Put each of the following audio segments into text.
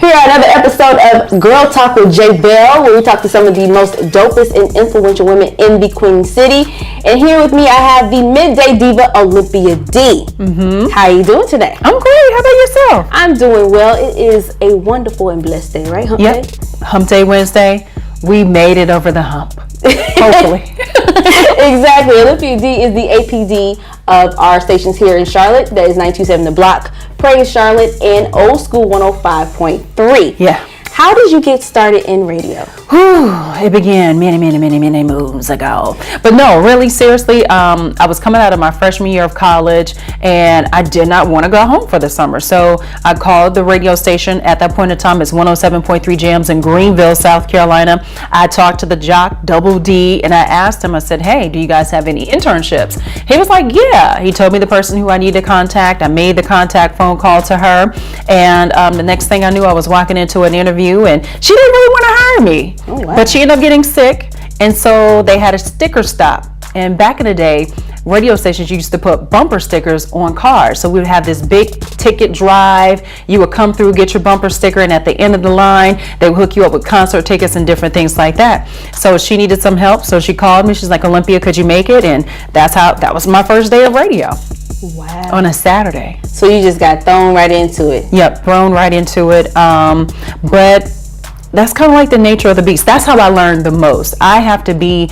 Here are another episode of Girl Talk with J.Belle, where we talk to some of the most dopest and influential women in the Queen City. And here with me, I have the midday diva, Olympia D. How are you doing today? I'm great. How about yourself? I'm doing well. It is a wonderful and blessed day, right? Hump day? Hump Day Wednesday. We made it over the hump. Hopefully. Exactly. Olympia D is the APD of our stations here in Charlotte. That is 927 The Block, Praise Charlotte, and Old School 105.3. Yeah. How did you get started in radio? It began many moons ago. But no, really, seriously, I was coming out of my freshman year of college, and I did not want to go home for the summer. So I called the radio station. At that point in time, it's 107.3 Jams in Greenville, South Carolina. I talked to the jock, Double D, and I asked him, I said, hey, do you guys have any internships? He was like, yeah. He told me the person who I need to contact. I made the contact phone call to her. And the next thing I knew, I was walking into an interview, and she didn't really want to hire me. Oh, wow. But she ended up getting sick, and so they had a sticker stop. And back in the day, radio stations used to put bumper stickers on cars. So we would have this big ticket drive. You would come through, get your bumper sticker, and at the end of the line, they would hook you up with concert tickets and different things like that. So she needed some help, so she called me. She's like, Olympia, could you make it? And that was my first day of radio. Wow. On a Saturday. So you just got thrown right into it. Yep, thrown right into it. But that's kind of like the nature of the beast. That's how I learned the most. I have to be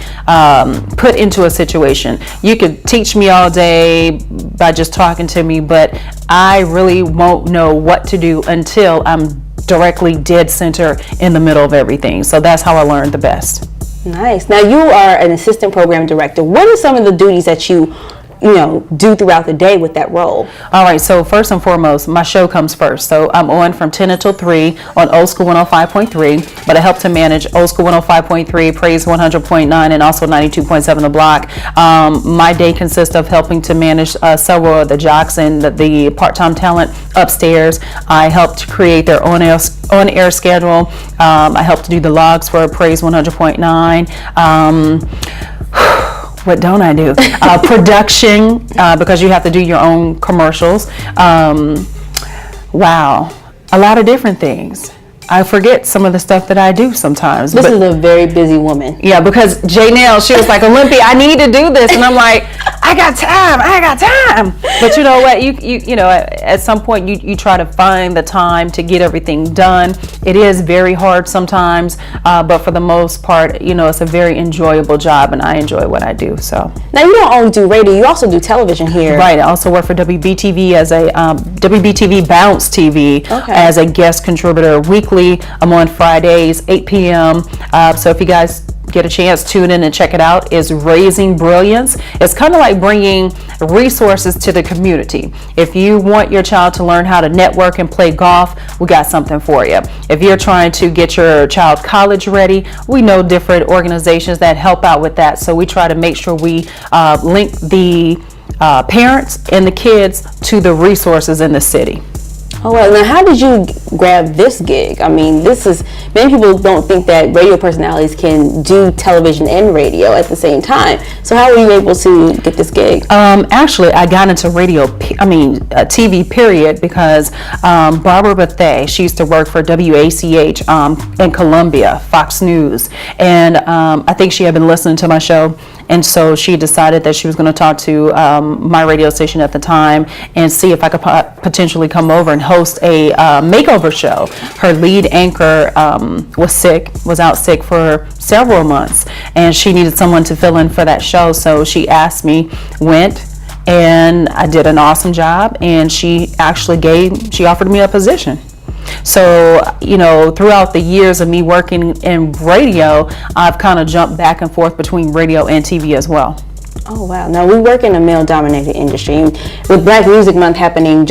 put into a situation. You could teach me all day by just talking to me, but I really won't know what to do until I'm directly dead center in the middle of everything. So that's how I learned the best. Nice. Now you are an assistant program director. What are some of the duties that you do throughout the day with that role? All right, so first and foremost, my show comes first. So I'm on from 10 until 3 on Old School 105.3, but I help to manage Old School 105.3, Praise 100.9, and also 92.7 The Block. My day consists of helping to manage several of the jocks and the part-time talent upstairs. I help to create their on-air schedule. I help to do the logs for Praise 100.9. What don't I do? Production, because you have to do your own commercials. Wow, a lot of different things. I forget some of the stuff that I do sometimes. This is a very busy woman. Yeah, because J.Belle, she was like, Olympia, I need to do this. And I'm like, I got time. But you know what, you know, at some point you try to find the time to get everything done. It is very hard sometimes, but for the most part, you know, it's a very enjoyable job, and I enjoy what I do. So now you don't only do radio, you also do television here. Right, I also work for WBTV as a WBTV Bounce TV as a guest contributor weekly. I'm on Fridays, 8 p.m. So if you guys get a chance, tune in and check it out. It's Raising Brilliance. It's kind of like bringing resources to the community. If you want your child to learn how to network and play golf, we got something for you. If you're trying to get your child college ready, we know different organizations that help out with that. So we try to make sure we link the parents and the kids to the resources in the city. Oh, well, now how did you grab this gig? I mean, many people don't think that radio personalities can do television and radio at the same time. So how were you able to get this gig? Actually, I got into TV period, because Barbara Bethea, she used to work for WACH in Columbia, Fox News. And I think she had been listening to my show. And so she decided that she was going to talk to my radio station at the time and see if I could potentially come over and host a makeover show. Her lead anchor was out sick for several months, and she needed someone to fill in for that show. So she asked me, went, and I did an awesome job, and she offered me a position. So, you know, throughout the years of me working in radio, I've kind of jumped back and forth between radio and TV as well. Oh, wow. Now, we work in a male-dominated industry. With Black Music Month happening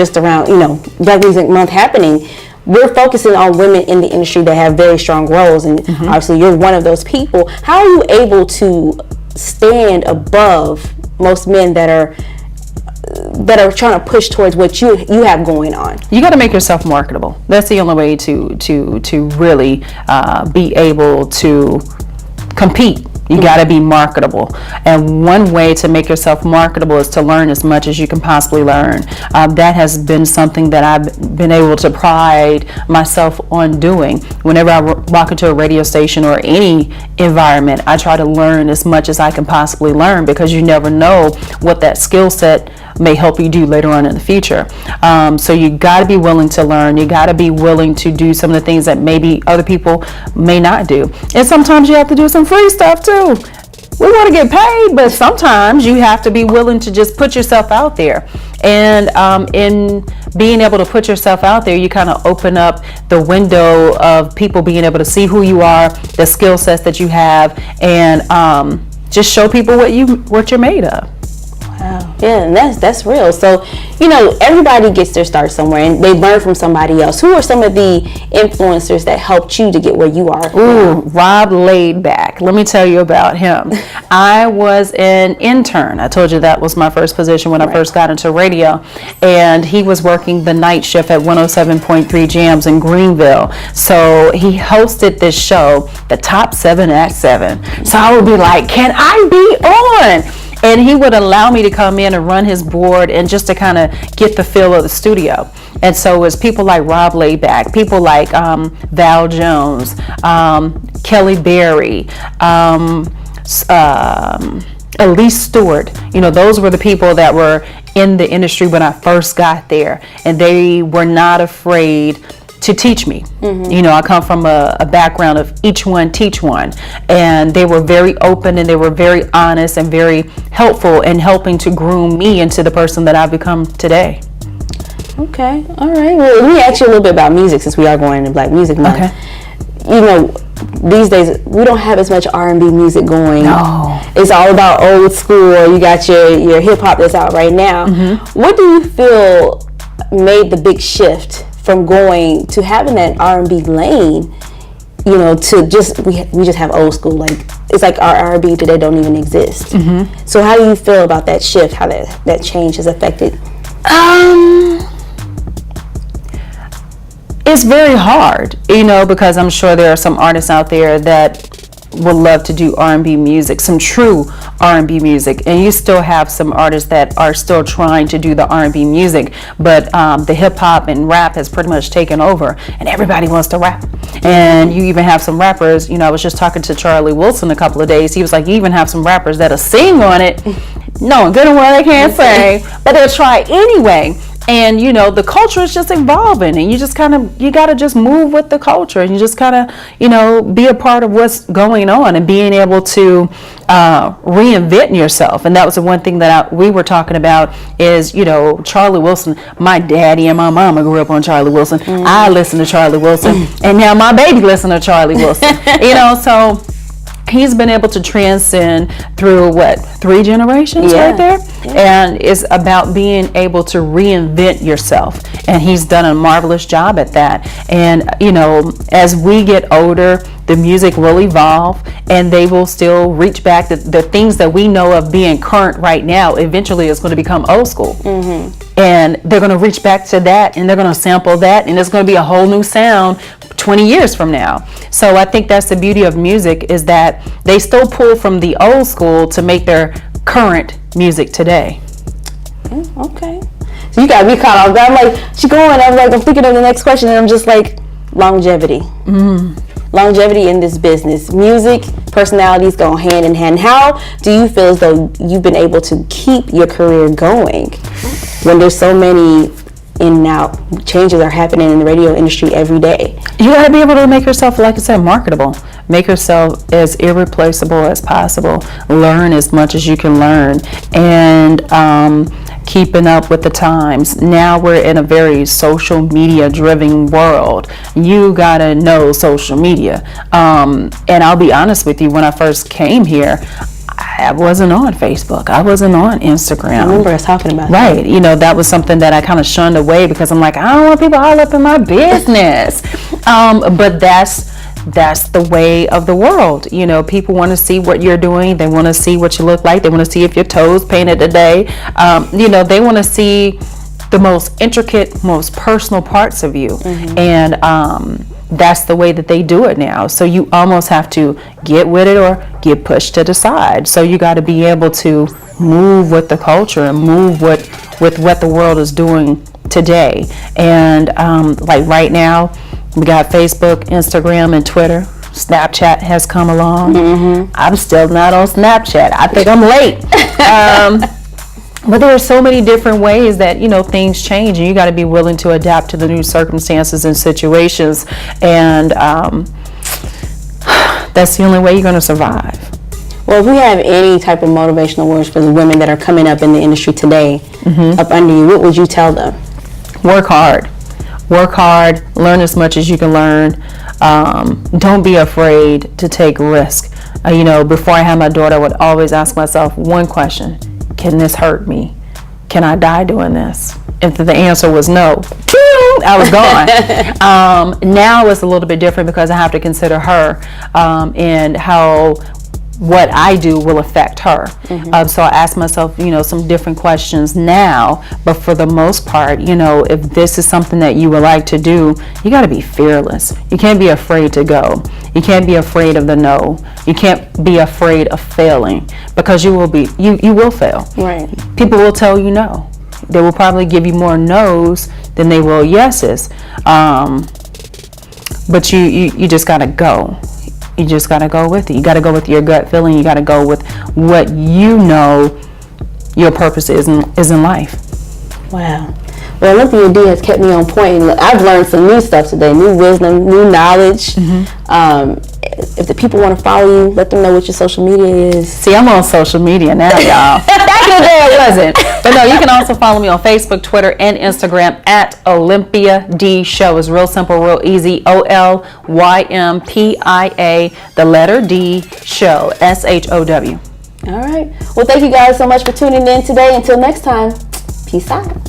we're focusing on women in the industry that have very strong roles, and obviously you're one of those people. How are you able to stand above most men that are trying to push towards what you have going on? You got to make yourself marketable. That's the only way to really be able to compete. You got to be marketable. And one way to make yourself marketable is to learn as much as you can possibly learn. That has been something that I've been able to pride myself on doing. Whenever I walk into a radio station or any environment, I try to learn as much as I can possibly learn, because you never know what that skill set may help you do later on in the future. So you got to be willing to learn. You got to be willing to do some of the things that maybe other people may not do. And sometimes you have to do some free stuff too. We want to get paid, but sometimes you have to be willing to just put yourself out there. And in being able to put yourself out there, you kind of open up the window of people being able to see who you are, the skill sets that you have, and just show people what you're made of. Wow. Yeah, and that's real. So, everybody gets their start somewhere, and they learn from somebody else. Who are some of the influencers that helped you to get where you are? Ooh, Rob Laidback. Let me tell you about him. I was an intern. I told you that was my first position when I first got into radio, and he was working the night shift at 107.3 Jams in Greenville. So he hosted this show, the Top 7 at 7. So I would be like, can I be on? And he would allow me to come in and run his board and just to kind of get the feel of the studio. And so it was people like Rob Laidback, people like Val Jones, Kelly Berry, Elise Stewart. Those were the people that were in the industry when I first got there. And they were not afraid to teach me. I come from a background of each one teach one, and they were very open and they were very honest and very helpful in helping to groom me into the person that I've become today. Okay, all right. Well, let me ask you a little bit about music, since we are going into Black Music Month. Okay. These days we don't have as much R&B music going. No. It's all about old school, or you got your hip hop that's out right now. What do you feel made the big shift from going to having that R&B lane, to just we just have old school? Like, it's like our R&B today don't even exist. So how do you feel about that shift? How that change has affected? It's very hard, because I'm sure there are some artists out there that would love to do R&B music, some true R&B music, and you still have some artists that are still trying to do the R&B music, but the hip hop and rap has pretty much taken over, and everybody wants to rap. And you even have some rappers, I was just talking to Charlie Wilson a couple of days. He was like, you even have some rappers that'll sing on it, knowing good and well they can't sing, but they'll try anyway. And the culture is just evolving, and you got to just move with the culture, and you just kind of be a part of what's going on, and being able to reinvent yourself. And that was the one thing that we were talking about is, Charlie Wilson. My daddy and my mama grew up on Charlie Wilson. I listened to Charlie Wilson, and now my baby listens to Charlie Wilson. So he's been able to transcend through 3 generations right there. And it's about being able to reinvent yourself, and he's done a marvelous job at that. And as we get older, the music will evolve, and they will still reach back to the things that we know of being current right now. Eventually it's going to become old school, and they're going to reach back to that, and they're going to sample that, and it's going to be a whole new sound 20 years from now. So I think that's the beauty of music, is that they still pull from the old school to make their current music today. Okay. So you got me caught off guard. I'm like, she going, I'm thinking of the next question, and I'm just like, longevity. Longevity in this business. Music, personalities go hand in hand. How do you feel as though you've been able to keep your career going when there's so many in and out changes are happening in the radio industry every day? You got to be able to make yourself, like I said, marketable. Make yourself as irreplaceable as possible. Learn as much as you can learn, and keeping up with the times. Now we're in a very social media driven world. You gotta know social media. And I'll be honest with you, when I first came here, I wasn't on Facebook. I wasn't on Instagram. I remember us talking about that. Right. That was something that I kind of shunned away, because I'm like, I don't want people all up in my business. But that's the way of the world. People want to see what you're doing. They want to see what you look like. They want to see if your toes painted today. They want to see the most intricate, most personal parts of you. And that's the way that they do it now. So you almost have to get with it or get pushed to the side. So you got to be able to move with the culture and move with what the world is doing today. And like right now, we got Facebook, Instagram, and Twitter. Snapchat has come along. I'm still not on Snapchat. I think I'm late. But there are so many different ways that, things change, and you got to be willing to adapt to the new circumstances and situations. And that's the only way you're going to survive. Well, if we have any type of motivational words for the women that are coming up in the industry today, up under you, what would you tell them? Work hard. Work hard. Learn as much as you can learn. Don't be afraid to take risk. Before I had my daughter, I would always ask myself one question. Can this hurt me? Can I die doing this? If the answer was no, I was gone. Now it's a little bit different because I have to consider her and how what I do will affect her. So I ask myself, some different questions now, but for the most part, if this is something that you would like to do, you got to be fearless. You can't be afraid to go. You can't be afraid of the no. You can't be afraid of failing, because you will fail. Right. People will tell you no. They will probably give you more no's than they will yeses. But you just got to go. You just got to go with it. You got to go with your gut feeling. You got to go with what your purpose is in life. Wow. Well, Olympia D has kept me on point. I've learned some new stuff today, new wisdom, new knowledge. If the people want to follow you, let them know what your social media is. See, I'm on social media now, y'all. Back in the day I wasn't. But no, you can also follow me on Facebook, Twitter, and Instagram at Olympia D Show. It's real simple, real easy. OLYMPIA, the letter D, Show, SHOW. All right. Well, thank you guys so much for tuning in today. Until next time, peace out.